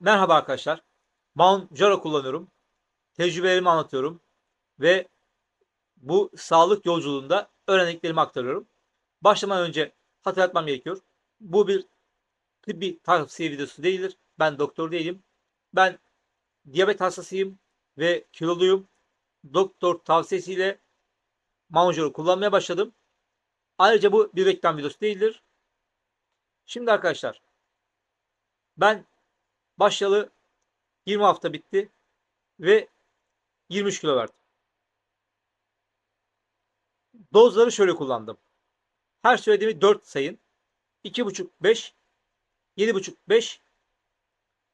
Merhaba arkadaşlar. Mounjaro kullanıyorum. Tecrübelerimi anlatıyorum. Ve bu sağlık yolculuğunda öğrendiklerimi aktarıyorum. Başlamadan önce hatırlatmam gerekiyor. Bu bir tıbbi tavsiye videosu değildir. Ben doktor değilim. Ben diyabet hastasıyım ve kiloluyum. Doktor tavsiyesiyle Mounjaro kullanmaya başladım. Ayrıca bu bir reklam videosu değildir. Şimdi arkadaşlar ben başlayalı 20 hafta bitti ve 23 kilo verdim. Dozları şöyle kullandım. Her söylediğimi 4 sayın. 2,5 5, 7,5 5,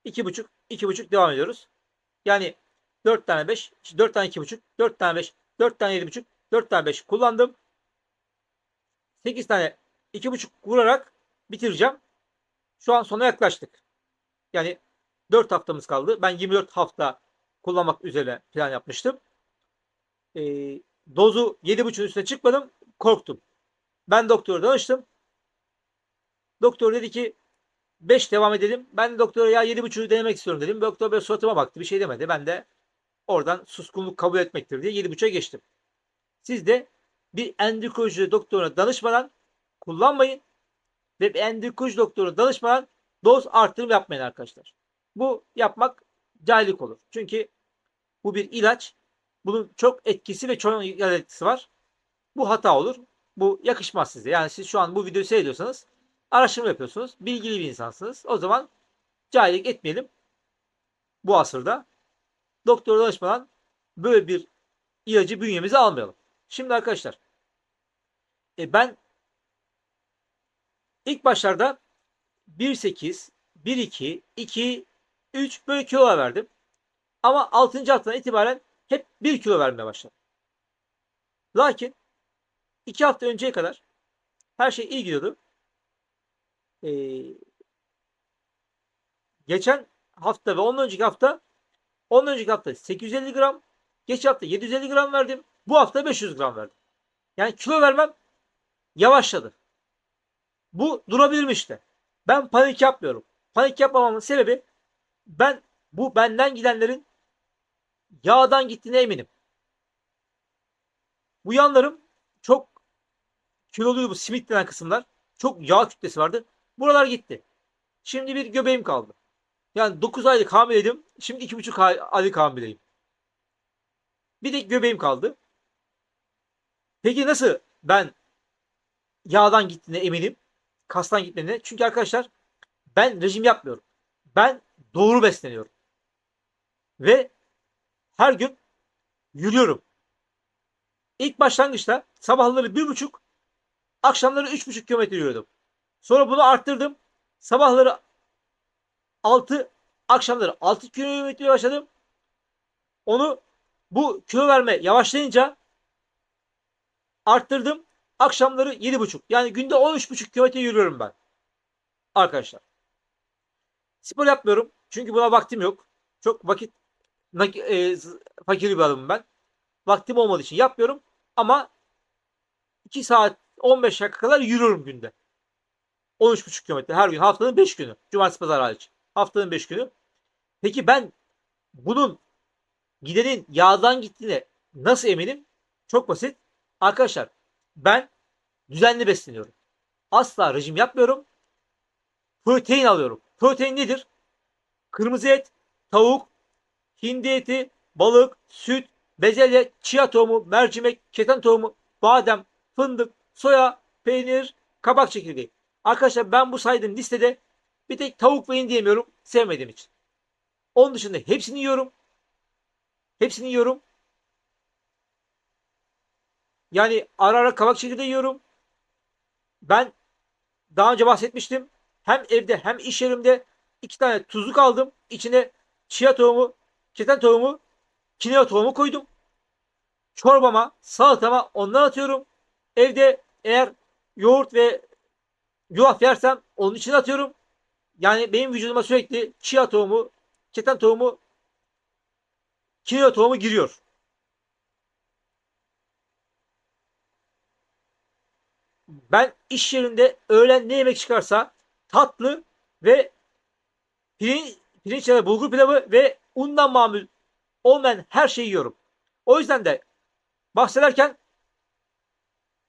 2,5 2,5 devam ediyoruz. Yani 4 tane 5, 4 tane 2,5, 4 tane 5, 4 tane 7,5, 4 tane 5 kullandım. 8 tane 2,5 vurarak bitireceğim. Şu an sona yaklaştık. Yani 4 haftamız kaldı. Ben 24 hafta kullanmak üzere plan yapmıştım. Dozu 7,5'un üstüne çıkmadım. Korktum. Ben doktora danıştım. Doktor dedi ki 5 devam edelim. Ben de doktora ya 7,5'u denemek istiyorum dedim. Doktor böyle suratıma baktı. Bir şey demedi. Ben de oradan suskunluk kabul etmektir diye 7,5'a geçtim. Siz de bir endokrinoloji doktoruna danışmadan kullanmayın ve bir endokrinoloji doktoruna danışmadan doz artırım yapmayın arkadaşlar. Bu yapmak cahillik olur. Çünkü bu bir ilaç. Bunun çok etkisi ve çok yan etkisi var. Bu hata olur. Bu yakışmaz size. Yani siz şu an bu videoyu seyrediyorsanız araştırma yapıyorsunuz. Bilgili bir insansınız. O zaman cahillik etmeyelim bu asırda. Doktora danışmadan böyle bir ilacı bünyemize almayalım. Şimdi arkadaşlar ben ilk başlarda 1,8, 1,2, 2, 3 böyle kilo verdim. Ama 6. haftadan itibaren hep 1 kilo vermeye başladım. Lakin 2 hafta önceye kadar her şey iyi gidiyordu. Ee, geçen hafta ve ondan önceki hafta 850 gram, geçen hafta 750 gram verdim. Bu hafta 500 gram verdim. Yani kilo vermem yavaşladı. Bu durabilir mi işte? Ben panik yapmıyorum. Panik yapmamamın sebebi bu benden gidenlerin yağdan gittiğine eminim. Bu yanlarım çok kiloluydu, bu simit denen kısımlar. Çok yağ kütlesi vardı. Buralar gitti. Şimdi bir göbeğim kaldı. Yani 9 aylık hamileydim. Şimdi 2,5 aylık hamileyim. Bir de göbeğim kaldı. Peki nasıl ben yağdan gittiğine eminim? Kastan gitmediğine. Çünkü arkadaşlar ben rejim yapmıyorum. Ben doğru besleniyorum. Ve her gün yürüyorum. İlk başlangıçta sabahları 1,5, akşamları 3,5 kilometre yürüyordum. Sonra bunu arttırdım. Sabahları 6, akşamları 6 kilometre başladım. Onu bu kilo verme yavaşlayınca arttırdım. Akşamları 7,5. Yani günde 13,5 kilometre yürüyorum ben. Arkadaşlar. Spor yapmıyorum. Çünkü buna vaktim yok. Çok vakit fakir bir adamım ben. Vaktim olmadığı için yapmıyorum. Ama 2 saat 15 dakika kadar yürüyorum günde. 13,5 kilometre her gün. Haftanın 5 günü. Cumartesi pazar hariç. Haftanın 5 günü. Peki ben bunun gidenin yağdan gittiğine nasıl eminim? Çok basit. Arkadaşlar ben düzenli besleniyorum. Asla rejim yapmıyorum. Protein alıyorum. Protein nedir? Kırmızı et, tavuk, hindi eti, balık, süt, bezelye, chia tohumu, mercimek, keten tohumu, badem, fındık, soya, peynir, kabak çekirdeği. Arkadaşlar ben bu saydığım listede bir tek tavuk ve hindi yemiyorum sevmediğim için. Onun dışında hepsini yiyorum. Hepsini yiyorum. Yani ara ara kabak çekirdeği yiyorum. Ben daha önce bahsetmiştim. Hem evde hem iş yerimde 2 tane tuzluk aldım. İçine chia tohumu, keten tohumu, kinoa tohumu koydum. Çorbama, salatama ondan atıyorum. Evde eğer yoğurt ve yulaf yersem onun içine atıyorum. Yani benim vücuduma sürekli chia tohumu, keten tohumu, kinoa tohumu giriyor. Ben iş yerinde öğlen ne yemek çıkarsa tatlı ve pirinç ya da bulgur pilavı ve undan mamul olmayan her şeyi yiyorum. O yüzden de bahsederken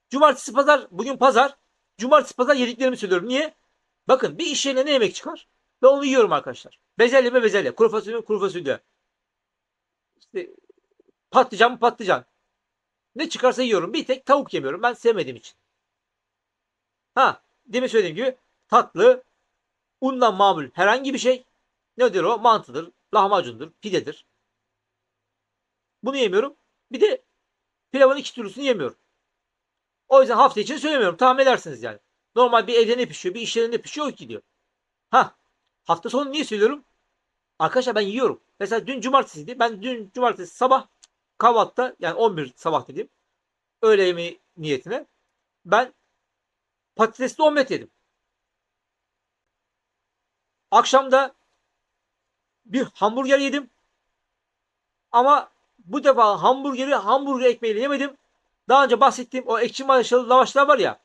cumartesi pazar, bugün pazar, cumartesi pazar yediklerimi söylüyorum. Niye? Bakın bir iş yerine ne yemek çıkar? Ben onu yiyorum arkadaşlar. Bezelye mi bezelye, kuru fasulye mi kuru fasulye. İşte patlıcan mı patlıcan. Ne çıkarsa yiyorum. Bir tek tavuk yemiyorum. Ben sevmediğim için. Ha, demin söylediğim gibi tatlı, undan mamul herhangi bir şey. Nedir o? Mantıdır, lahmacundur, pidedir. Bunu yemiyorum. Bir de pilavın iki türlüsünü yemiyorum. O yüzden hafta için söylemiyorum. Tahmin edersiniz yani. Normal bir evde ne pişiyor, bir iş yerinde pişiyor, o gidiyor. Ha, hafta sonu niye söylüyorum? Arkadaşlar ben yiyorum. Mesela dün cumartesiydi. Ben dün cumartesi sabah kahvaltıda, yani 11 sabah dediğim öğle yemeği niyetine ben patatesli omlet yedim. Akşamda bir hamburger yedim. Ama bu defa hamburgeri hamburger ekmeğiyle yemedim. Daha önce bahsettiğim o ekşi mayalı lavaşlar var ya.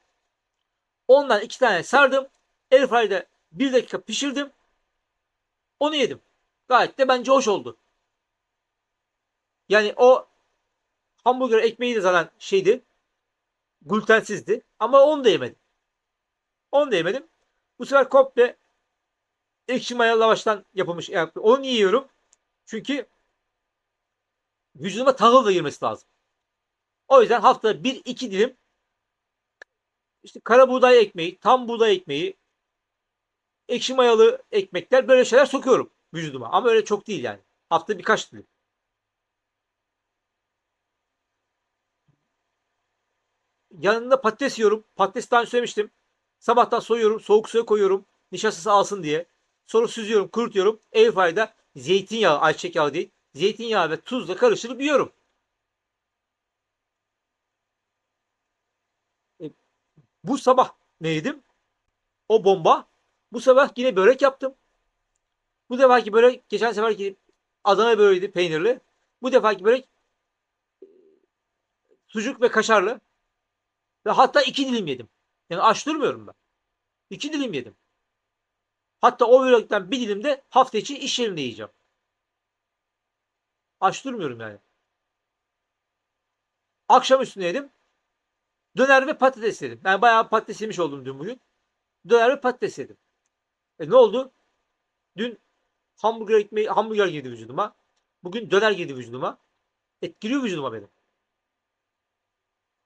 Ondan 2 tane sardım. Airfryer'da 1 dakika pişirdim. Onu yedim. Gayet de bence hoş oldu. Yani o hamburger ekmeği de zaten şeydi. Glutensizdi. Ama onu da yemedim. Onu da yemedim. Bu sefer komple ekşi mayalı lavaştan yapılmış. Yani onu yiyorum. Çünkü vücuduma tahıl da girmesi lazım. O yüzden haftada 1-2 dilim işte kara buğday ekmeği, tam buğday ekmeği, ekşi mayalı ekmekler, böyle şeyler sokuyorum vücuduma. Ama öyle çok değil yani. Haftada birkaç dilim. Yanında patates yiyorum. Patates daha önce söylemiştim. Sabahtan soyuyorum, soğuk suya koyuyorum. Nişastası alsın diye. Sonra süzüyorum, kurutuyorum. Airfryer'da zeytinyağı, ayçiçek yağı değil, zeytinyağı ve tuzla karıştırıp yiyorum. E, Bu sabah ne yedim? O bomba. Bu sabah yine börek yaptım. Bu defaki börek geçen seferki Adana böreğiydi, peynirli. Bu defaki börek sucuk ve kaşarlı. Ve hatta 2 dilim yedim. Yani aç durmuyorum ben. 2 dilim yedim. Hatta o börekten 1 dilim de hafta içi iş yerinde yiyeceğim. Aç durmuyorum yani. Akşam üstüne yedim. Döner ve patates yedim. Yani bayağı patates yemiş oldum dün bugün. Döner ve patates yedim. Ne oldu? Dün hamburger girdi vücuduma. Bugün döner girdi vücuduma. Etkiliyor vücuduma benim.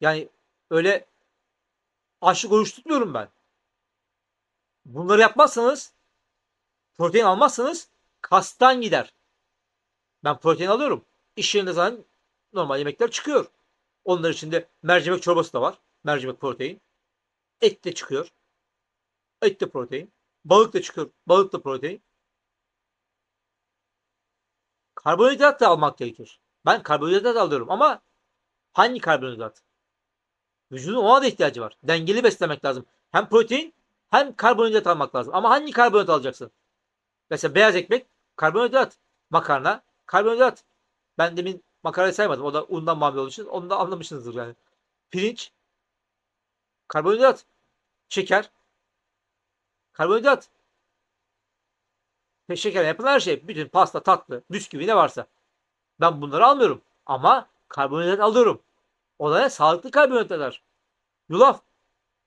Yani öyle açlık oruç tutmuyorum ben. Bunları yapmazsanız, protein almazsanız kastan gider. Ben protein alıyorum. İş yerinde zaten normal yemekler çıkıyor. Onlar içinde mercimek çorbası da var. Mercimek protein. Et de çıkıyor. Et de protein. Balık da çıkıyor. Balık da protein. Karbonhidrat da almak gerekir. Ben karbonhidrat alıyorum ama hangi karbonhidrat? Vücudun ona da ihtiyacı var. Dengeli beslemek lazım. Hem protein hem karbonhidrat almak lazım. Ama hangi karbonhidrat alacaksın? Mesela beyaz ekmek karbonhidrat. Makarna karbonhidrat. Ben demin makarnayı saymadım. O da undan mamul olduğu için. Onu da anlamışsınızdır yani. Pirinç karbonhidrat. Şeker karbonhidrat. Şekerle yapılan her şey. Bütün pasta, tatlı, bisküvi ne varsa. Ben bunları almıyorum. Ama karbonhidrat alıyorum. O da ne? Sağlıklı karbonhidratlar. Yulaf.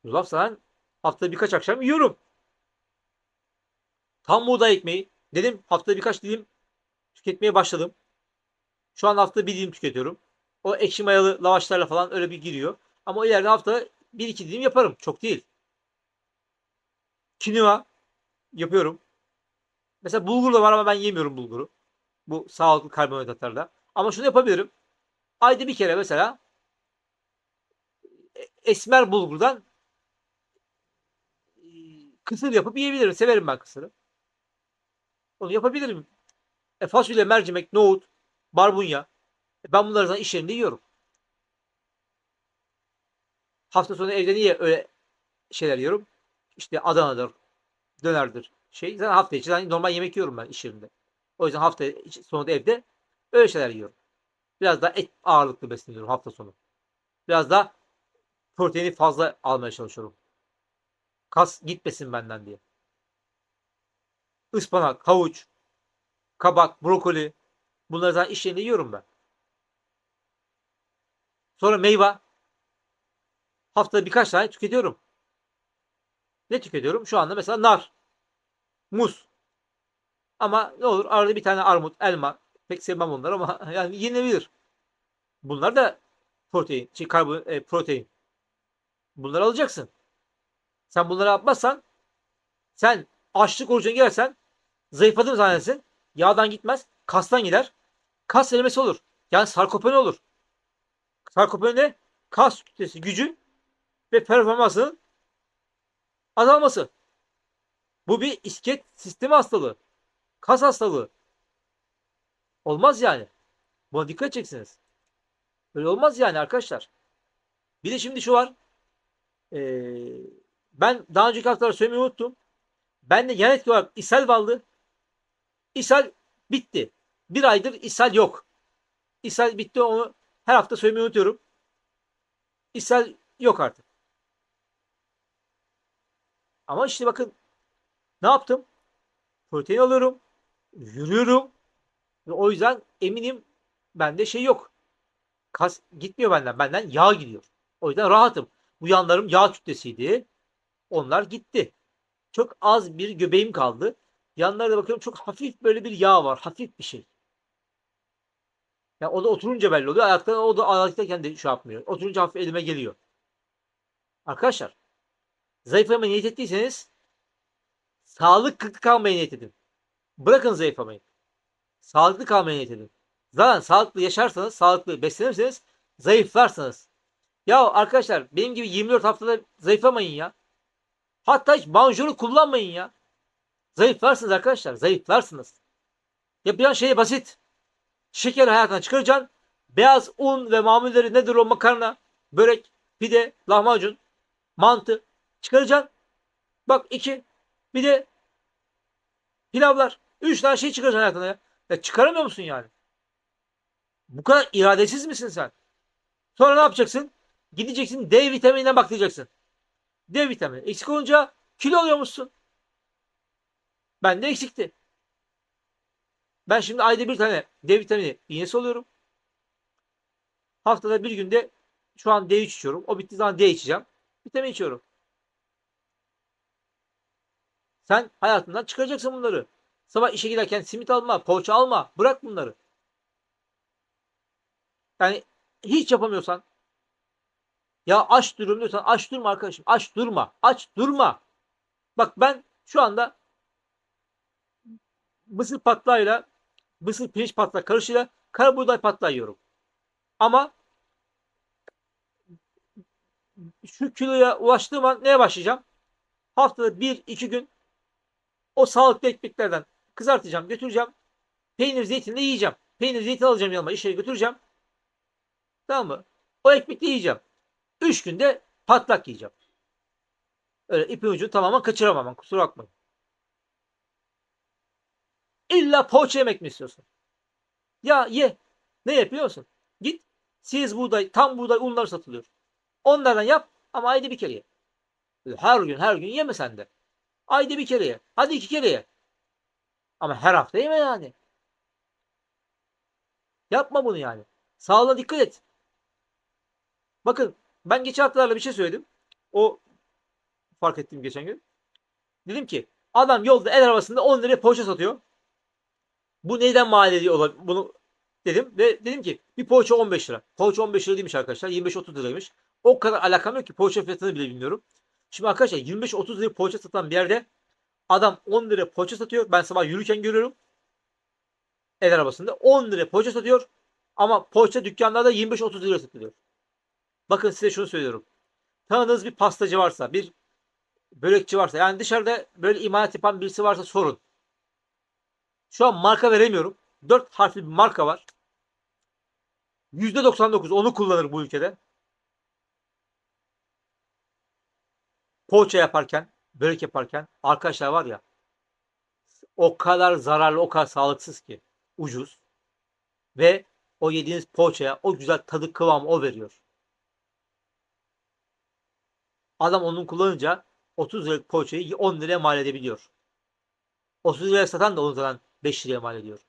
Yulaf zaten haftada birkaç akşam yiyorum. Tam buğday ekmeği. Dedim haftada birkaç dilim tüketmeye başladım. Şu an haftada 1 dilim tüketiyorum. O ekşi mayalı lavaşlarla falan öyle bir giriyor. Ama ileride haftada 1-2 dilim yaparım. Çok değil. Kinoa yapıyorum. Mesela bulgur da var ama ben yemiyorum bulguru. Bu sağlıklı karbonhidratlarda. Ama şunu yapabilirim. Ayda bir kere mesela esmer bulgurdan kısır yapıp yiyebilirim. Severim ben kısırı. Onu yapabilirim. Fasulye, mercimek, nohut, barbunya. Ben bunları zaten iş yerinde yiyorum. Hafta sonu evde niye öyle şeyler yiyorum? İşte Adana'dır, dönerdir. Zaten hafta içi zaten normal yemek yiyorum ben iş yerinde. O yüzden hafta sonu da evde öyle şeyler yiyorum. Biraz daha et ağırlıklı besleniyorum hafta sonu. Biraz daha proteini fazla almaya çalışıyorum. Kas gitmesin benden diye. Ispanak, havuç. kabak, brokoli. Bunları zaten iş yerinde yiyorum ben. Sonra meyve. Haftada birkaç tane tüketiyorum. Ne tüketiyorum? Şu anda mesela nar, muz. Ama ne olur arada bir tane armut, elma. Pek sevmem onları ama yani yenebilir. Bunlar da protein, protein. Bunları alacaksın. Sen bunları yapmazsan, sen açlık orucuna girersen zayıfladın zannedersin. Yağdan gitmez, kastan gider. Kas erimesi olur. Yani sarkopeni olur. Sarkopeni ne? Kas kütlesi, gücü ve performansının azalması. Bu bir iskelet sistemi hastalığı. Kas hastalığı. Olmaz yani. Buna dikkat edeceksiniz. Öyle olmaz yani arkadaşlar. Bir de şimdi şu var. Ee, Ben daha önceki haftalarda söylemeyi unuttum. Ben de yan etki olarak ishal vardı. İshal bitti. Bir aydır ishal yok. İshal bitti, onu her hafta söylemeyi unutuyorum. İshal yok artık. Ama işte bakın ne yaptım? Protein alıyorum. Yürüyorum. Ve o yüzden eminim bende şey yok. Kas gitmiyor benden. Benden yağ gidiyor. O yüzden rahatım. Bu yanlarım yağ kütlesiydi. Onlar gitti. Çok az bir göbeğim kaldı. Yanlarda bakıyorum çok hafif böyle bir yağ var. Hafif bir şey. Yani o da oturunca belli oluyor. Ayakta, o da ayaktayken de şey yapmıyor. Oturunca hafif elime geliyor. Arkadaşlar, zayıflamaya niyet ettiyseniz sağlıklı kalmaya niyet edin. Bırakın zayıflamayı. Sağlıklı kalmaya niyet edin. Zaten sağlıklı yaşarsanız, sağlıklı beslenirseniz zayıflarsınız. Ya arkadaşlar, benim gibi 24 haftada zayıflamayın ya. Hatta hiç banjolu kullanmayın ya. Zayıflarsınız arkadaşlar. Zayıflarsınız. Yapacağın şey basit. Şekeri hayatından çıkaracaksın. Beyaz un ve mamulleri nedir o? Makarna, börek, pide, lahmacun, mantı çıkaracaksın. Bak 2. Bir de pilavlar. 3 tane şey çıkaracaksın hayatına ya. Ya çıkaramıyor musun yani? Bu kadar iradesiz misin sen? Sonra ne yapacaksın? Gideceksin D vitaminine bakacaksın. D vitamini eksik olunca kilo alıyormuşsun. Bende eksikti. Ben şimdi ayda bir tane D vitamini iğnesi alıyorum. Haftada bir günde şu an D3 içiyorum. O bittiği zaman D içeceğim. Vitamin içiyorum. Sen hayatından çıkaracaksın bunları. Sabah işe giderken simit alma, poğaça alma. Bırak bunları. Yani hiç yapamıyorsan, ya aç duruyorum diyorsan aç durma arkadaşım. Aç durma. Aç durma. Bak ben şu anda mısır patlağıyla mısır pirinç patlağı karışıyla karabuğday patlağı yiyorum. Ama şu kiloya ulaştığım an neye başlayacağım? Haftada 1-2 gün o sağlıklı ekmeklerden kızartacağım, götüreceğim. Peynir, zeytinle yiyeceğim. Peynir, zeytin alacağım yanıma, işe götüreceğim. Tamam mı? O ekmekle yiyeceğim. 3 günde patlak yiyeceğim. Öyle ipin ucunu tamamen kaçıramam. Kusura bakmayın. İlla poğaça yemek mi istiyorsun? Ya ye. Ne yapıyor musun? Git. Siz buğday, tam buğday unları satılıyor. Onlardan yap ama ayda bir kere ye. Her gün yeme sen de. Ayda bir kere ye. Hadi 2 kere ye. Ama her hafta yeme yani. Yapma bunu yani. Sağlığına dikkat et. Bakın ben geçen haftalarla bir şey söyledim. O fark ettim geçen gün. Dedim ki adam yolda el arabasında 10 liraya poğaça satıyor. Bu neyden mal ediyor bunu dedim ve dedim ki bir poğaça 15 lira. Poğaça 15 lira değilmiş arkadaşlar. 25-30 liraymış. O kadar alakam yok ki poğaça fiyatını bile bilmiyorum. Şimdi arkadaşlar 25-30 liraya poğaça satan bir yerde adam 10 liraya poğaça satıyor. Ben sabah yürürken görüyorum. El arabasında 10 liraya poğaça satıyor. Ama poğaça dükkanlarda 25-30 lira satılıyor. Bakın size şunu söylüyorum. Tanıdığınız bir pastacı varsa, bir börekçi varsa, yani dışarıda böyle imalat yapan birisi varsa sorun. Şu an marka veremiyorum. 4 harfli bir marka var. %99 onu kullanır bu ülkede. Poğaça yaparken, börek yaparken arkadaşlar var ya, o kadar zararlı, o kadar sağlıksız ki, ucuz ve o yediğiniz poğaçaya o güzel tadı, kıvamı o veriyor. Adam onun kullanınca 30 liralık poğaçayı 10 liraya mal edebiliyor. 30 liraya satan da onu zaten 5 liraya mal ediyor.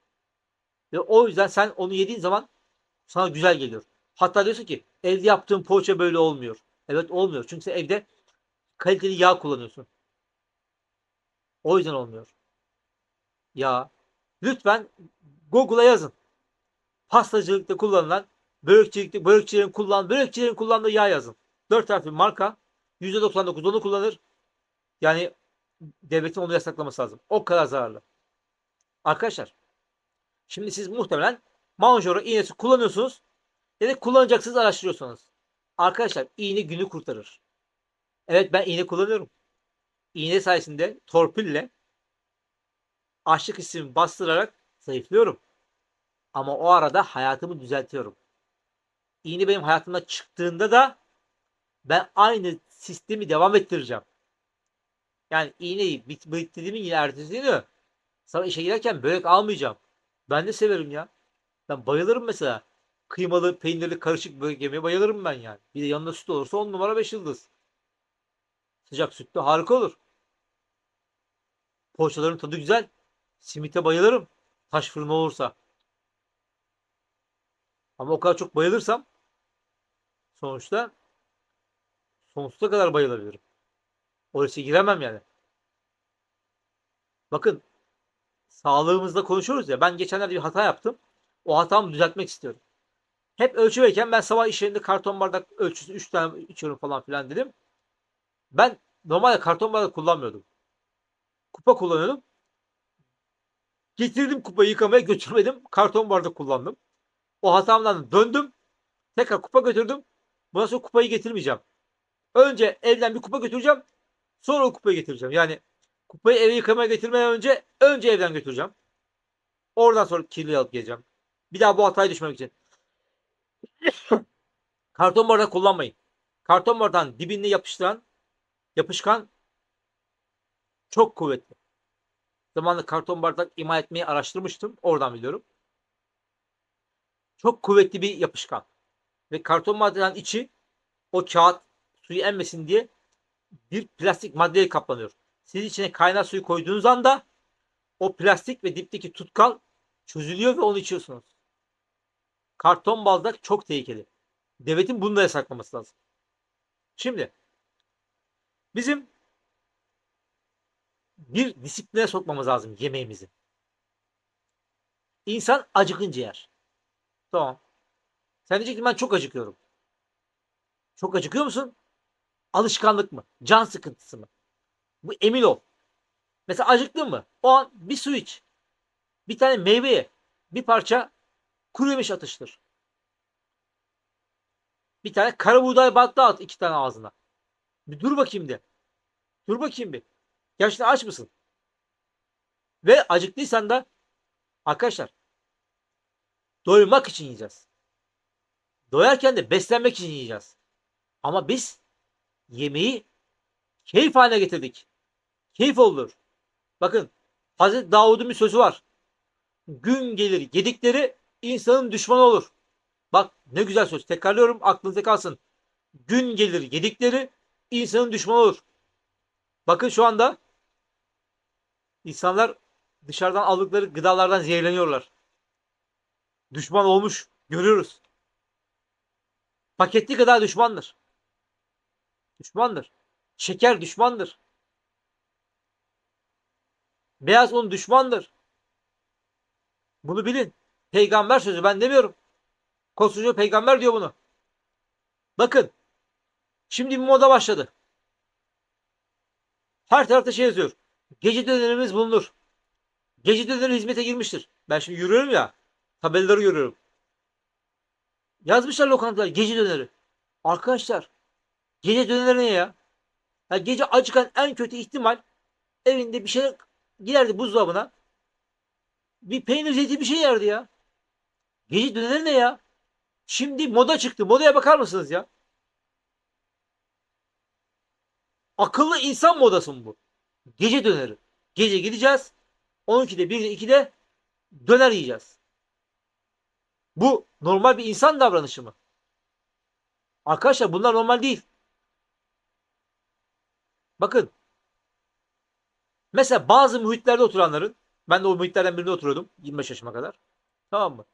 Ve o yüzden sen onu yediğin zaman sana güzel geliyor. Hatta diyorsun ki evde yaptığım poğaça böyle olmuyor. Evet olmuyor. Çünkü sen evde kaliteli yağ kullanıyorsun. O yüzden olmuyor. Ya lütfen Google'a yazın. Pastacılıkta kullanılan, börekçilerin kullandığı yağ yazın. 4 harfli marka. %99 onu kullanır. Yani devletin onu yasaklaması lazım. O kadar zararlı. Arkadaşlar şimdi siz muhtemelen Manjaro iğnesi kullanıyorsunuz ya da kullanacaksınız araştırıyorsunuz. Arkadaşlar iğne günü kurtarır. Evet ben iğne kullanıyorum. İğne sayesinde torpille açlık hissimi bastırarak zayıflıyorum. Ama o arada hayatımı düzeltiyorum. İğne benim hayatımdan çıktığında da ben aynı sistemi devam ettireceğim. Yani iğneyi bitirdiğimin yine ertesi günü sabah işe giderken börek almayacağım. Ben de severim ya. Ben bayılırım mesela. Kıymalı, peynirli, karışık börek yemeye bayılırım ben yani. Bir de yanında süt olursa 10 numara 5 yıldız. Sıcak sütlü harika olur. Poğaçaların tadı güzel. Simite bayılırım. Taş fırın olursa. Ama o kadar çok bayılırsam sonuçta sonsuza kadar bayılabilirim. Orası giremem yani. Bakın sağlığımızda konuşuyoruz ya. Ben geçenlerde bir hata yaptım. O hatamı düzeltmek istiyorum. Hep ölçü verirken ben sabah iş yerinde karton bardak ölçüsü 3 tane içiyorum falan filan dedim. Ben normalde karton bardak kullanmıyordum. Kupa kullanıyordum. Getirdim kupayı yıkamaya götürmedim. Karton bardak kullandım. O hatamdan döndüm. Tekrar kupa götürdüm. Bundan sonra kupayı getirmeyeceğim. Önce evden bir kupa götüreceğim. Sonra o kupayı getireceğim. Yani kupayı eve yıkamaya getirmeden önce evden götüreceğim. Oradan sonra kirli alıp geleceğim. Bir daha bu hataya düşmemek için. Karton bardak kullanmayın. Karton bardağın dibinde yapışkan çok kuvvetli. Zamanında karton bardak ima etmeyi araştırmıştım. Oradan biliyorum. Çok kuvvetli bir yapışkan. Ve karton bardağın içi o kağıt suyu emmesin diye bir plastik maddeyle kaplanıyor. Siz içine kaynar suyu koyduğunuz anda o plastik ve dipteki tutkal çözülüyor ve onu içiyorsunuz. Karton bardak çok tehlikeli. Devletin bunu da yasaklaması lazım. Şimdi bizim bir disipline sokmamız lazım yemeğimizi. İnsan acıkınca yer. Tamam. Sen diyeceksin ben çok acıkıyorum. Çok acıkıyor musun? Alışkanlık mı? Can sıkıntısı mı? Bu emin ol. Mesela acıktın mı? O an bir su iç. Bir tane meyveye bir parça kuru yemiş atıştır. Bir tane kara buğday battı at 2 tane ağzına. Bir dur bakayım de. Dur bakayım bir. Gerçekten aç mısın? Ve acıktıysan da arkadaşlar doymak için yiyeceğiz. Doyarken de beslenmek için yiyeceğiz. Ama biz yemeği keyif haline getirdik. Keyif olur. Bakın Hazreti Davud'un bir sözü var. Gün gelir yedikleri insanın düşmanı olur. Bak ne güzel söz. Tekrarlıyorum aklınızda kalsın. Gün gelir yedikleri insanın düşmanı olur. Bakın şu anda insanlar dışarıdan aldıkları gıdalardan zehirleniyorlar. Düşman olmuş. Görüyoruz. Paketli gıda düşmandır. Düşmandır. Şeker düşmandır. Beyaz un düşmandır. Bunu bilin. Peygamber sözü ben demiyorum. Koskoca peygamber diyor bunu. Bakın. Şimdi bir moda başladı. Her tarafta şey yazıyor. Gece dönerimiz bulunur. Gece döneri hizmete girmiştir. Ben şimdi yürüyorum ya. Tabelaları görüyorum. Yazmışlar lokantalar gece döneri. Arkadaşlar gece döneri ne ya? Ya gece acıkan en kötü ihtimal evinde bir şey girerdi buzdolabına. Bir peynir zeytin bir şey yerdi ya. Gece döneri ne ya? Şimdi moda çıktı. Modaya bakar mısınız ya? Akıllı insan modası mı bu? Gece döneri. Gece gideceğiz. 12'de 1'de 2'de döner yiyeceğiz. Bu normal bir insan davranışı mı? Arkadaşlar bunlar normal değil. Bakın. Mesela bazı muhitlerde oturanların ben de o muhitlerden birinde oturuyordum 25 yaşıma kadar. Tamam mı?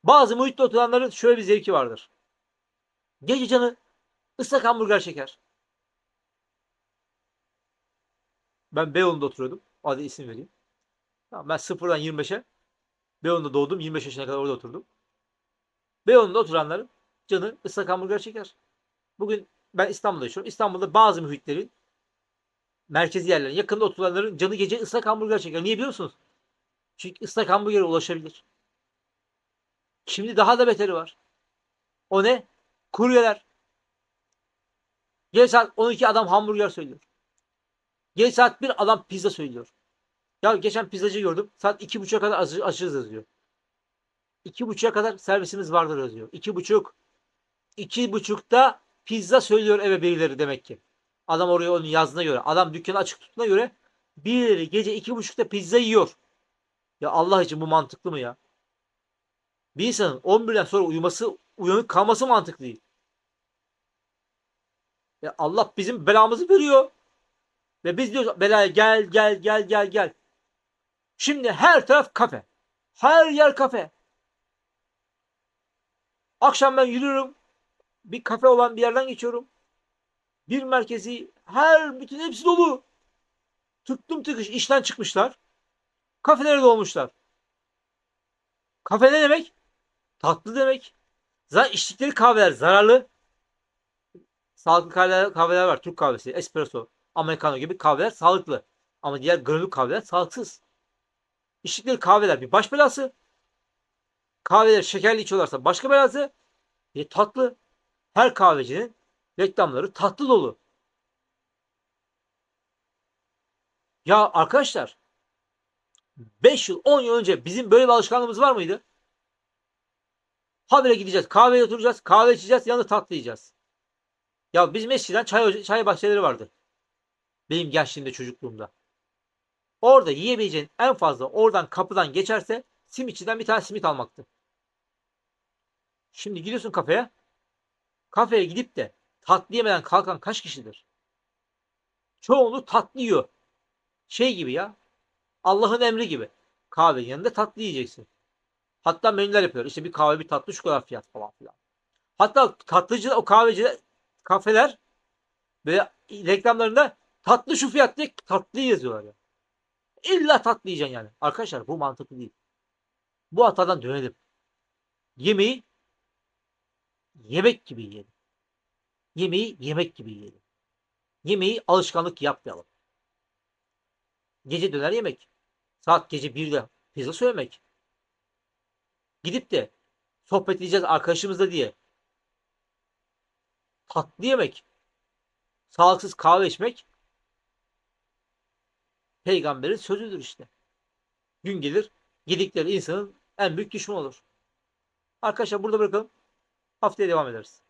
Bazı muhitte oturanların şöyle bir zevki vardır. Gece canı ıslak hamburger çeker. Ben Beyoğlu'nda oturuyordum. Hadi isim vereyim. Tamam, ben 0'dan 25'e Beyoğlu'nda doğdum. 25 yaşına kadar orada oturdum. Beyoğlu'nda oturanların canı ıslak hamburger çeker. Bugün ben İstanbul'da yaşıyorum. İstanbul'da bazı muhitlerin merkezi yerlerin yakında oturanların canı gece ıslak hamburger çeker. Niye biliyor musunuz? Çünkü ıslak hamburgere ulaşabilir. Şimdi daha da beteri var. O ne? Kuryeler. Gece saat 12 adam hamburger söylüyor. Gece saat 1 adam pizza söylüyor. Ya geçen pizzacı gördüm. Saat 2.30'a kadar açığız yazıyor. 2.30'a kadar servisimiz vardır yazıyor. 2.30. 2.30'da pizza söylüyor eve birileri demek ki. Adam oraya onun yazdığına göre. Adam dükkanı açık tuttuğuna göre birileri gece 2.30'da pizza yiyor. Ya Allah için bu mantıklı mı ya? Bir insanın 11'den sonra uyuması, uyanık kalması mantıklı değil. Ya Allah bizim belamızı veriyor. Ve biz diyoruz belaya gel gel gel gel gel. Şimdi her taraf kafe. Her yer kafe. Akşam ben yürüyorum. Bir kafe olan bir yerden geçiyorum. Bir merkezi bütün hepsi dolu. Tıktım tıkış işten çıkmışlar. Kafelere dolmuşlar. Kafe ne demek? Tatlı demek. Zaten içtikleri kahveler zararlı. Sağlıklı kahveler var. Türk kahvesi, espresso, americano gibi kahveler sağlıklı. Ama diğer granül kahveler sağlıksız. İçtikleri kahveler bir baş belası. Kahveleri şekerli içiyorlarsa başka belası. Bir tatlı. Her kahvecinin reklamları tatlı dolu. Ya arkadaşlar 5 yıl 10 yıl önce bizim böyle bir alışkanlığımız var mıydı? Habire gideceğiz. Kahveye oturacağız. Kahve içeceğiz. Yanında tatlı yiyeceğiz. Ya bizim eskiden çay bahçeleri vardı. Benim gençliğimde çocukluğumda. Orada yiyebileceğin en fazla oradan kapıdan geçerse simitçiden bir tane simit almaktı. Şimdi gidiyorsun kafeye. Kafeye gidip de tatlı yemeden kalkan kaç kişidir? Çoğunluğu tatlı yiyor. Şey gibi ya. Allah'ın emri gibi. Kahve yanında tatlı yiyeceksin. Hatta menüler yapıyor. İşte bir kahve bir tatlı şu kadar fiyat falan filan. Hatta tatlıcı o kahveci kafeler ve reklamlarında tatlı şu fiyat diye tatlı yazıyorlar ya. İlla tatlı yiyeceksin yani. Arkadaşlar bu mantıklı değil. Bu hatadan dönelim. Yemeği yemek gibi yiyelim. Yemeği yemek gibi yiyelim. Yemeği alışkanlık yapmayalım. Gece döner yemek. Saat gece 1'de pizza söylemek. Gidip de sohbet edeceğiz arkadaşımızla diye tatlı yemek. Sağlıksız kahve içmek peygamberin sözüdür işte. Gün gelir yedikleri insanın en büyük düşmanı olur. Arkadaşlar burada bırakalım. Haftaya devam ederiz.